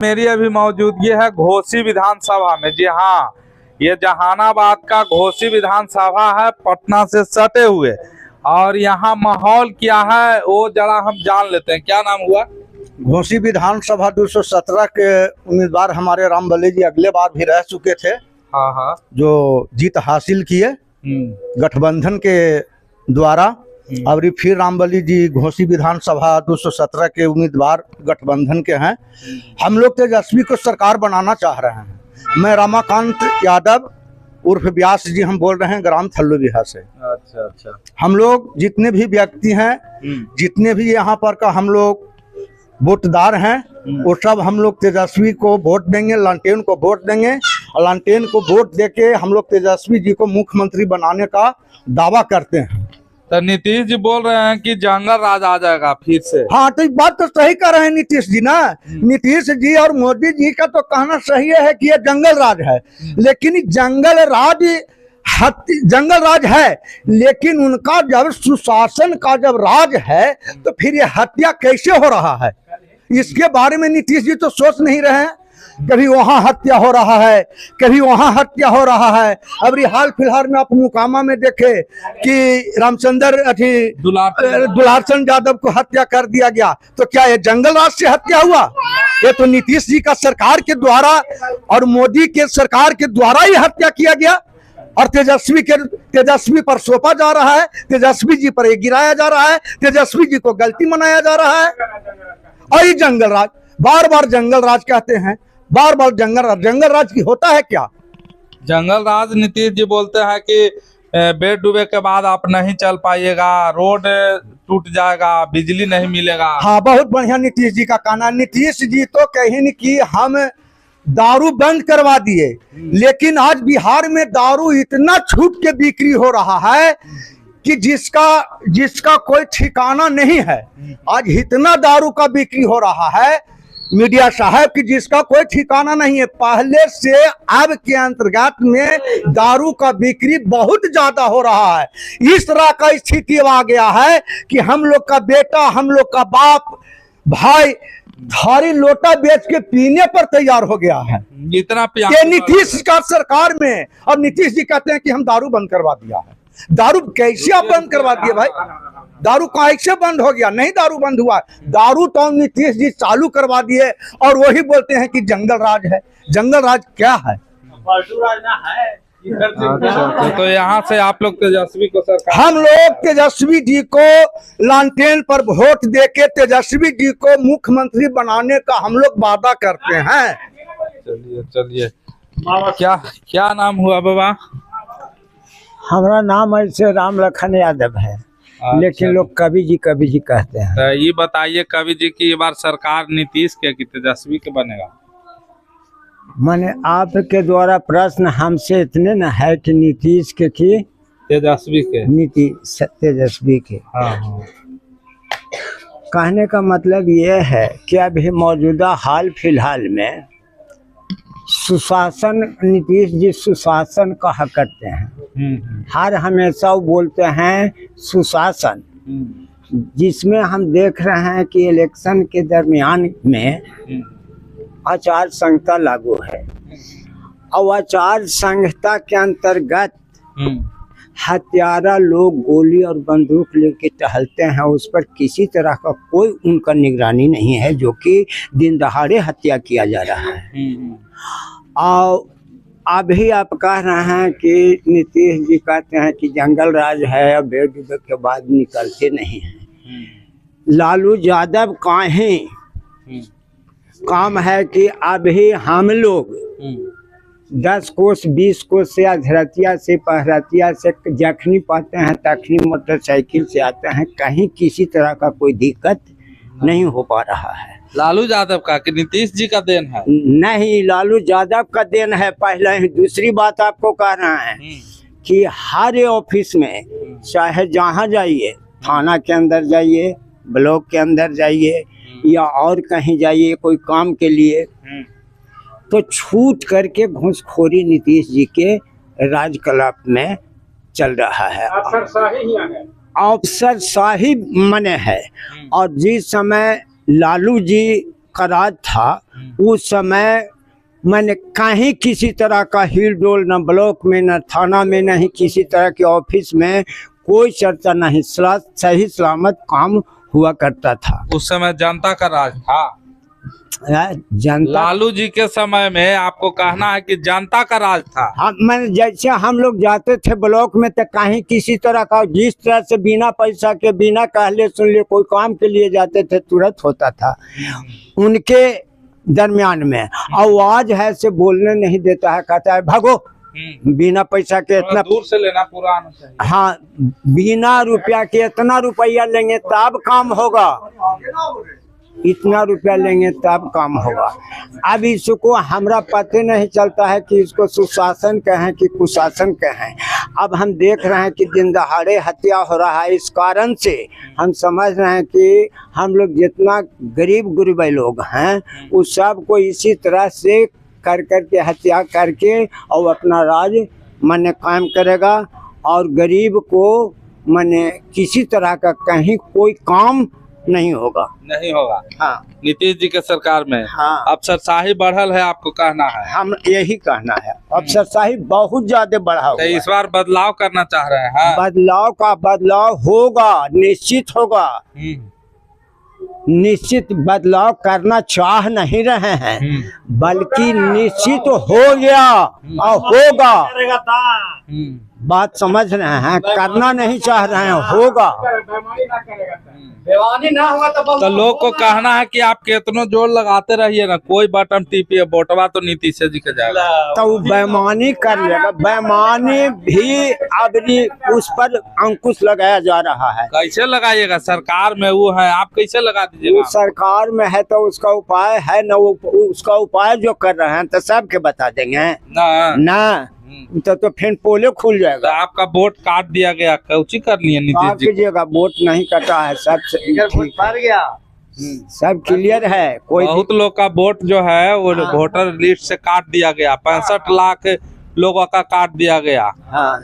मेरी अभी मौजूदगी है घोसी विधानसभा में। जी हाँ, ये जहानाबाद का घोसी विधानसभा है, पटना से सटे हुए। और यहाँ माहौल क्या है वो जरा हम जान लेते हैं। क्या नाम हुआ? घोसी विधानसभा 217 के उम्मीदवार हमारे रामबली जी अगले बार भी रह चुके थे। हाँ हाँ, जो जीत हासिल किए गठबंधन के द्वारा। अब फिर रामबली जी घोसी विधानसभा 217 के उम्मीदवार गठबंधन के हैं। हम लोग तेजस्वी को सरकार बनाना चाह रहे हैं। मैं रमाकांत यादव उर्फ व्यास जी हम बोल रहे हैं, ग्राम थल्लू बिहार से। अच्छा अच्छा। हम लोग जितने भी व्यक्ति हैं, जितने भी यहाँ पर का हम लोग वोटदार हैं, वो सब हम लोग तेजस्वी को वोट देंगे, लालटेन को वोट देंगे। और लालटेन को वोट देके हम लोग तेजस्वी जी को मुख्यमंत्री बनाने का दावा करते हैं। तो नीतीश जी बोल रहे हैं कि जंगल राज आ जाएगा फिर से। हाँ, तो बात तो सही कर रहे हैं नीतीश जी ना। नीतीश जी और मोदी जी का तो कहना सही है कि ये जंगल राज है, लेकिन जंगल राज है, लेकिन उनका जब सुशासन का जब राज है तो फिर ये हत्या कैसे हो रहा है, इसके बारे में नीतीश जी तो सोच नहीं रहे हैं। कभी वहां हत्या हो रहा है, कभी वहां हत्या हो रहा है। अब हाल फिलहाल में आप मुकामा में देखे कि रामचंद्र दुलारचंद यादव को हत्या कर दिया गया। तो क्या ये जंगल राज से हत्या हुआ? ये तो नीतीश जी का सरकार के द्वारा और मोदी के सरकार के द्वारा ही हत्या किया गया। और तेजस्वी पर सौंपा जा रहा है, तेजस्वी जी पर ये गिराया जा रहा है, तेजस्वी जी को गलती मनाया जा रहा है। और ये जंगल राज, बार बार जंगल राज कहते हैं, बार बार जंगल राज की होता है क्या? जंगल राज नीतीश जी बोलते हैं कि बेड डूबे के बाद आप नहीं चल पाइएगा, रोड टूट जाएगा, बिजली नहीं मिलेगा। हाँ, बहुत बढ़िया नीतीश जी का कहना। नीतीश जी तो कहीं कि हम दारू बंद करवा दिए, लेकिन आज बिहार में दारू इतना छूट के बिक्री हो रहा है कि जिसका कोई ठिकाना नहीं है। आज इतना दारू का बिक्री हो रहा है मीडिया साहब की जिसका कोई ठिकाना नहीं है। पहले से अब के अंतर्गत में दारू का बिक्री बहुत ज्यादा हो रहा है। इस तरह का स्थिति आ गया है कि हम लोग का बेटा, हम लोग का बाप भाई थारी लोटा बेच के पीने पर तैयार हो गया है। इतना ये नीतीश का सरकार में। और नीतीश जी कहते हैं कि हम दारू बंद करवा दिया है। दारू कैसे आप बंद करवा दिए भाई? दारू कैसे बंद हो गया? नहीं, दारू बंद हुआ। दारू तो नीतीश जी चालू करवा दिए और वही बोलते हैं कि जंगल राज है। जंगल राज क्या है? अच्छा, तो यहाँ से आप लोग तेजस्वी को सरकार, हम लोग तेजस्वी जी को लालटेन पर वोट देके तेजस्वी जी को मुख्यमंत्री बनाने का हम लोग वादा करते हैं। चलिए चलिए, क्या नाम हुआ बाबा? हमारा नाम ऐसे राम लखन यादव है। अच्छा। लेकिन लोग कवि जी कहते हैं। तो ये बताइए कवि जी की ये बार सरकार नीतीश के कि तेजस्वी के बनेगा? माने आपके द्वारा प्रश्न हमसे इतने न है कि नीतीश के कि तेजस्वी के? तेजस्वी के। हाँ हाँ। कहने का मतलब ये है कि अभी मौजूदा हाल फिलहाल में सुशासन, नीतीश जी सुशासन कहा करते हैं। हर हमेशा वो बोलते हैं सुशासन, जिसमें हम देख रहे हैं कि इलेक्शन के दरमियान में आचार संहिता लागू है। और आचार संहिता के अंतर्गत हत्यारा लोग गोली और बंदूक लेके टहलते हैं, उस पर किसी तरह का कोई उनका निगरानी नहीं है, जो कि दिन दहाड़े हत्या किया जा रहा है। और अभी आप कह रहे हैं कि नीतीश जी कहते हैं कि जंगल राज है, अब बेड डूबे के बाद निकलते नहीं हैं। लालू यादव काहे काम है कि अभी हम लोग 10 कोस 20 कोस से अधरतिया से पहरतिया से जखनी पाते हैं तखनी मोटरसाइकिल से आते हैं, कहीं किसी तरह का कोई दिक्कत नहीं हो पा रहा है। लालू यादव का कि नीतीश जी का देन है? नहीं, लालू यादव का देन है पहले ही। दूसरी बात आपको कह रहा है कि हर ऑफिस में चाहे जहाँ जाइए, थाना के अंदर जाइए, ब्लॉक के अंदर जाइए या और कहीं जाइए कोई काम के लिए, तो छूट करके घूसखोरी नीतीश जी के राजकलाप में चल रहा है। अफसरशाही मने है। और जिस समय लालू जी का राज था उस समय मैंने कहीं किसी तरह का हिल डोल न ब्लॉक में न थाना में नहीं किसी तरह के ऑफिस में कोई चर्चा नहीं, सही सलामत काम हुआ करता था। उस समय जनता का राज था। जनता लालू जी के समय में आपको कहना है कि जनता का राज था। मैंने जैसे हम लोग जाते थे ब्लॉक में तो कहीं किसी तरह का जिस तरह से बिना पैसा के बिना कहले सुन लिए कोई काम के लिए जाते थे तुरंत होता था। उनके दरमियान में आवाज है से बोलने नहीं देता है, कहता है भागो, बिना पैसा के इतना दूर से लेना पूरा आना चाहिए। हाँ, बिना रुपया के इतना रुपया लेंगे तब काम होगा, इतना रुपया लेंगे तब काम होगा। अब इसको हमरा पता नहीं चलता है कि इसको सुशासन कहें कि कुशासन कहें। अब हम देख रहे हैं कि दिन दहाड़े हत्या हो रहा है, इस कारण से हम समझ रहे हैं कि हम लोग जितना गरीब गुरबा लोग हैं उस सब को इसी तरह से कर करके हत्या करके और अपना राज माने कायम करेगा और गरीब को माने किसी तरह का कहीं कोई काम नहीं होगा। हाँ, नीतीश जी के सरकार में हाँ, अफसरशाही बढ़ल है, आपको कहना है। हम यही कहना है, अफसरशाही बहुत ज्यादा बढ़ा हुआ है। इस बार बदलाव करना चाह रहे हैं। बदलाव होगा, निश्चित होगा, निश्चित बदलाव करना चाह नहीं रहे हैं बल्कि निश्चित हो गया और होगा। बात समझ रहे हैं, करना नहीं चाह रहे हैं, होगा। तो लोग को कहना है कि आप कितनो जोर लगाते रहिए ना, कोई बटन टीपिए, वोटवा तो नीतीश जी के जाएगा। तो बेईमानी कर लेगा, बेईमानी भी अब उस पर अंकुश लगाया जा रहा है। कैसे लगाइएगा? सरकार में वो है, आप कैसे लगा दीजिएगा? सरकार में है तो उसका उपाय है न, वो उसका उपाय जो कर रहे हैं तो सबके बता देंगे ना तो फिर पोले खुल जाएगा। तो आपका वोट काट दिया गया, कौची कर लिए नीतीश जी? कीजिएगा, वोट नहीं कटा है, सब गया, सब क्लियर है। कोई बहुत लोग का वोट जो है वो वोटर लिस्ट से काट दिया गया, 65 लाख लोगों का काट दिया गया। हाँ,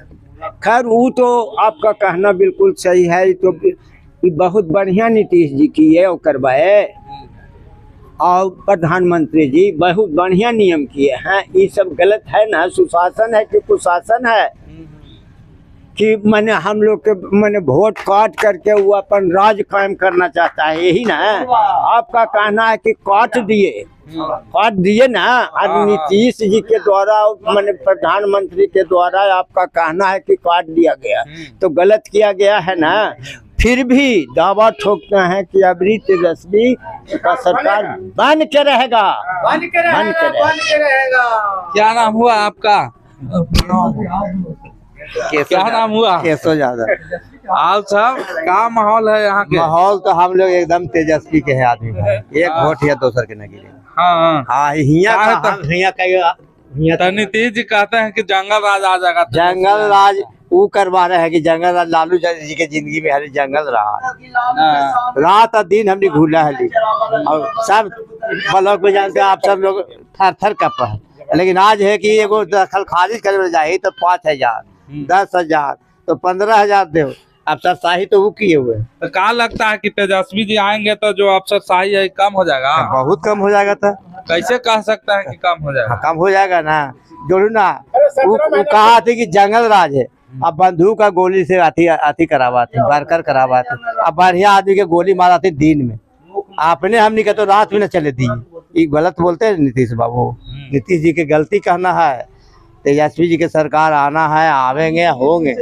खैर वो तो आपका कहना बिल्कुल सही है। तो बहुत बढ़िया नीतीश जी की ये करवाए और प्रधानमंत्री जी बहुत बढ़िया नियम किए हैं। ये सब गलत है ना, सुशासन है कि कुशासन है कि मैंने हम लोग के मैंने वोट काट करके वो अपन राज कायम करना चाहता है, यही ना आपका कहना है कि काट दिए ना। और नीतीश जी के द्वारा मैंने प्रधानमंत्री के द्वारा आपका कहना है कि काट दिया गया, तो गलत किया गया है ना। फिर भी दावा ठोकते हैं कि अबरी तेजस्वी का सरकार बन के रहेगा, बन के रहेगा। क्या नाम हुआ आपका? क्या नाम हुआ? केशव यादव। आप सब क्या माहौल है यहाँ के? माहौल तो हम लोग एकदम तेजस्वी के है आदमी, एक वोट है दोसर के नहीं गिरे। हाँ, तो नीतीश जी कहते हैं कि जंगल राज आ जाएगा। जंगल राज वो करवा रहे हैं कि जंगल राज लालू जी के जिंदगी में हरी जंगल रहा, रात और दिन हमने घूला है और सब ब्लॉक में जानते हैं आप सब लोग थर थर कप है। लेकिन आज है कि एगो दखल खारिज करे जाए तो 5,000 10,000 तो 15,000 दो, अफसरशाही तो वो किए हुए। तो क्या लगता है कि तेजस्वी जी आएंगे तो जो अफसरशाही है कम हो जाएगा? बहुत कम हो जाएगा। था कैसे कह सकते हैं कि कम हो जाएगा? कम हो जाएगा ना, जोड़ू ना। वो कहा थे कि जंगल राज है, अब बंदूक का गोली से अति करावाते, बरकर करावाते। अब बढ़िया आदमी के गोली माराते दिन में, आपने हमने कहा तो रात में न चले दी। ये गलत बोलते हैं नीतीश बाबू। नीतीश जी की गलती कहना है, तेजस्वी जी के सरकार आना है, आवेंगे होंगे।